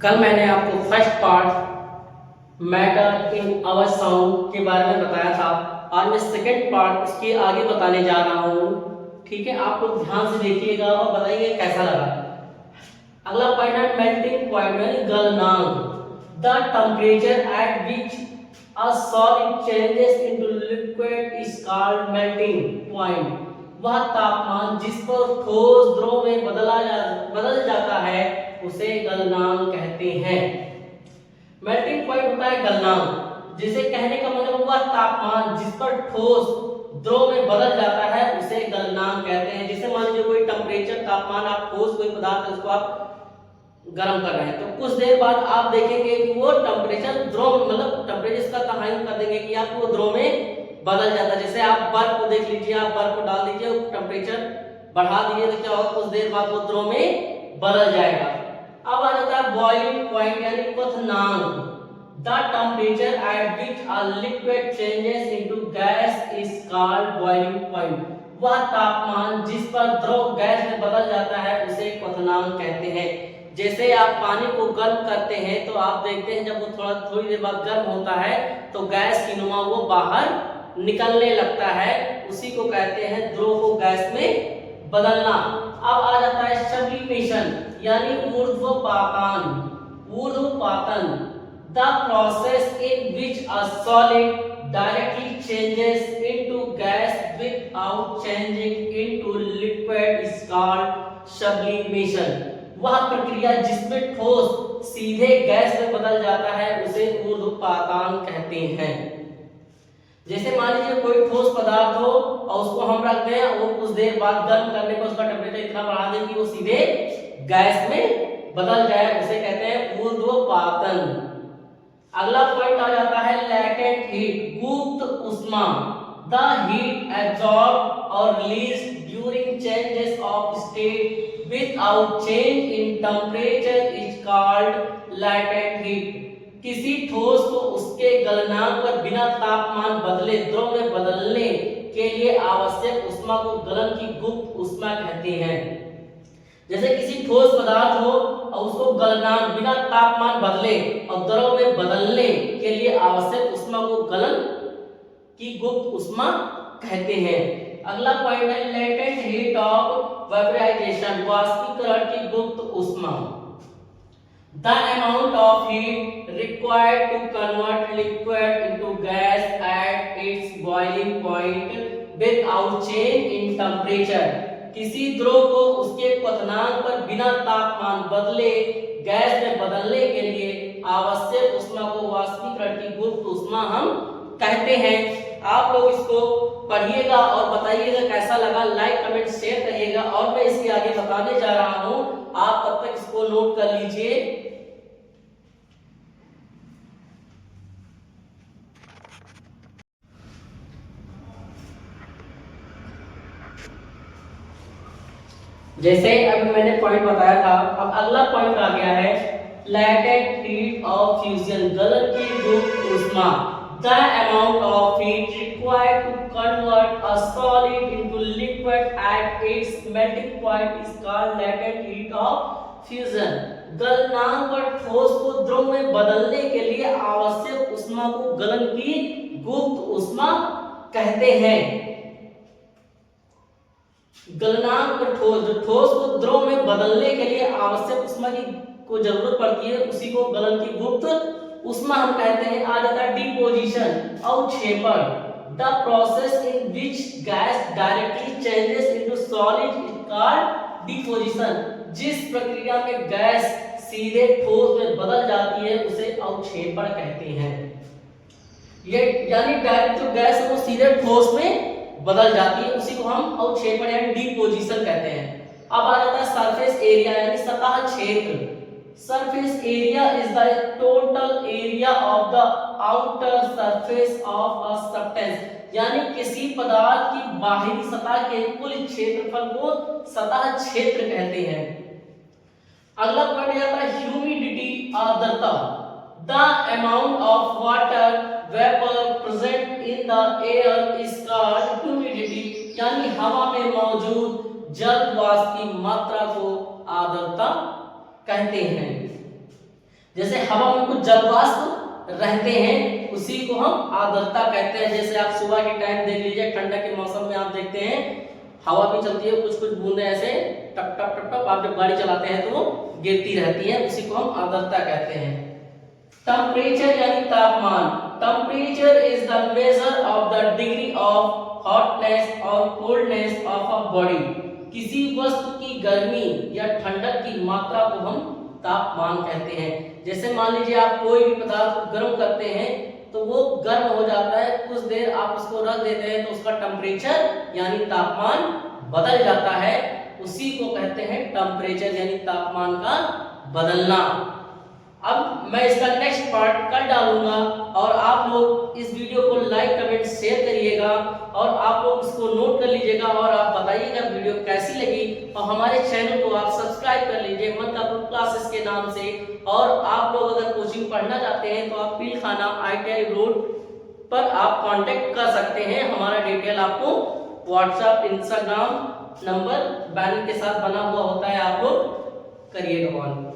कल मैंने आपको first part matter in our sound के बारे में बताया था। आज मैं सेकंड पार्ट उसके आगे बताने जा रहा हूँ। ठीक है, आप लोग ध्यान से देखिएगा और बताइए कैसा लगा। अगला पॉइंट है मेल्टिंग पॉइंट यानी गलनांक। The temperature at which a solid changes into liquid is called melting point. वह तापमान जिस पर ठोस द्रव में बदल जाता है उसे गलनांक कहते हैं। मेल्टिंग पॉइंट होता है गलनांक, जिसे कहने का मतलब हुआ तापमान जिस पर ठोस द्रव में बदल जाता है उसे गलनांक कहते हैं। जैसे मान लीजिए कोई टेम्परेचर तापमान, आप ठोस कोई पदार्थ उसको आप गर्म कर रहे हैं तो कुछ देर बाद आप देखेंगे कि वो टेम्परेचर द्रव मतलब टेम्परेचर का तायन कर देंगे कि आप वो द्रव में बदल जाता है। जैसे आप बर्फ को देख लीजिए, आप बर्फ को डाल दीजिए, टेम्परेचर बढ़ा दीजिए तो क्या होगा, कुछ देर बाद वो द्रव में बदल जाएगा। अब आ जाता है बॉइलिंग पॉइंट यानी क्वथनांक। The temperature at which a liquid changes into gas is called boiling point. वह तापमान जिस पर द्रव गैस में बदल जाता है उसे क्वथनांक कहते हैं। जैसे आप पानी को गर्म करते हैं तो आप देखते हैं जब वो थोड़ी देर बाद गर्म होता है तो गैस की नुमा वो बाहर निकलने लगता है, उसी को कहते हैं द्रव को गैस में बदलना। अब आ जाता है सब्लिमेशन यानी ऊर्ध्वपातन। ऊर्ध्वपातन the process in which a solid directly changes into gas without changing into liquid is called sublimation. वह प्रक्रिया जिसमें ठोस सीधे गैस में बदल जाता है उसे ऊर्ध्वपातन कहते हैं। जैसे मान लीजिए कोई ठोस पदार्थ हो और उसको हम रख दें और वो कुछ देर बाद गर्म करने पर उसका टेम्परेचर इतना बढ़ा दें कि वो सीधे गैस में बदल जाए, उसे कहते हैं ऊर्ध्वपातन। अगला पॉइंट आ जाता है लैटेंट हीट, गुप्त ऊष्मा। द हीट एब्जॉर्ब और release during changes of state without change in temperature is called latent heat। किसी ठोस को उसके गलनांक पर बिना तापमान बदले द्रव में बदलने के लिए आवश्यक ऊष्मा को गलन की गुप्त ऊष्मा कहते हैं। जैसे किसी ठोस पदार्थ हो और उसको गलनांक बिना तापमान बदले और द्रव में बदलने के लिए आवश्यक ऊष्मा को गलन की गुप्त ऊष्मा कहते हैं। अगला पॉइंट है लेटेंट हीट ऑफ वेपराइजेशन, वाष्पीकरण की गुप्त ऊष्मा। The amount of heat required to convert liquid into gas at its boiling point without change in temperature. किसी द्रव को उसके क्वथनांक पर बिना तापमान बदले गैस में बदलने के लिए आवश्यक ऊष्मा को वाष्पीकरण की गुप्त ऊष्मा हम कहते हैं। आप लोग इसको पढ़िएगा और बताइएगा कैसा लगा, लाइक कमेंट शेयर करिएगा। और मैं इसके आगे बताने जा रहा हूं, आप तब तक इसको नोट कर लीजिए। जैसे अभी मैंने पॉइंट बताया था, अब अगला पॉइंट आ गया है लैटेंट हीट ऑफ फ्यूजन, गलन की गुप्त ऊष्मा। The amount of heat required to convert a solid into liquid at its melting point is called latent heat of fusion। गलनांक पर ठोस को द्रव में बदलने के लिए आवश्यक ऊष्मा को गलन की गुप्त ऊष्मा कहते हैं। गलनांक पर ठोस को द्रव में बदलने के लिए आवश्यक ऊष्मा की को जरूरत पड़ती है, उसी को गलन की गुप्त ऊष्मा हम कहते हैं। आ जाता है डिपोजिशन, अवक्षेपण। The process in which gas directly changes into solid is called deposition. जिस प्रक्रिया में गैस सीधे ठोस में बदल जाती है उसे अवक्षेपण कहते हैं। ये यानी डायरेक्ट जो गैस है वो सीधे ठोस में बदल जाती है, उसी को हम अवक्षेपण यानी डिपोजिशन कहते हैं। अब आ जाता है सरफेस एरिया यानी सतह क्षेत्र। Surface area is the total area of the outer surface of a substance। यानी किसी पदार्थ की बाहरी सतह के कुल क्षेत्रफल को सतह क्षेत्र कहते हैं। अगला पॉइंट आता है ह्यूमिडिटी, आर्द्रता। The amount of water vapor present in the air is called humidity। यानी हवा में मौजूद जल वाष्प की मात्रा को आर्द्रता कहते हैं। जैसे हवा में कुछ जल वाष्प रहते हैं, उसी को हम आर्द्रता कहते हैं। जैसे आप सुबह के टाइम देख लीजिए, ठंडक के मौसम में आप देखते हैं हवा भी चलती है, कुछ कुछ बूंदें ऐसे टप टप टप टप आप जब गाड़ी चलाते हैं तो वो गिरती रहती है, उसी को हम आर्द्रता कहते हैं। टेम्परेचर यानी तापमान, temperature is the measure of the degree of hotness और कोल्डनेस ऑफ अ बॉडी। किसी वस्तु की गर्मी या ठंडक की मात्रा को हम तापमान कहते हैं। जैसे मान लीजिए आप कोई भी पदार्थ को गर्म करते हैं तो वो गर्म हो जाता है, कुछ देर आप उसको रख देते हैं तो उसका टेम्परेचर यानी तापमान बदल जाता है, उसी को कहते हैं टेम्परेचर यानी तापमान का बदलना। अब मैं इसका नेक्स्ट पार्ट कल डालूंगा और आप लोग इस वीडियो को लाइक कमेंट शेयर करिएगा और आप लोग इसको नोट कर लीजिएगा और आप बताइएगा वीडियो कैसी लगी, और हमारे चैनल को आप सब्सक्राइब कर लीजिए मंतापुर क्लासेस के नाम से। और आप लोग अगर कोचिंग पढ़ना चाहते हैं तो आप पीलखाना ITI रोड पर आप कांटेक्ट कर सकते हैं। हमारा डिटेल आपको व्हाट्सएप इंस्टाग्राम नंबर बैनर के साथ बना हुआ होता है, आप लोग करिएगा ऑन।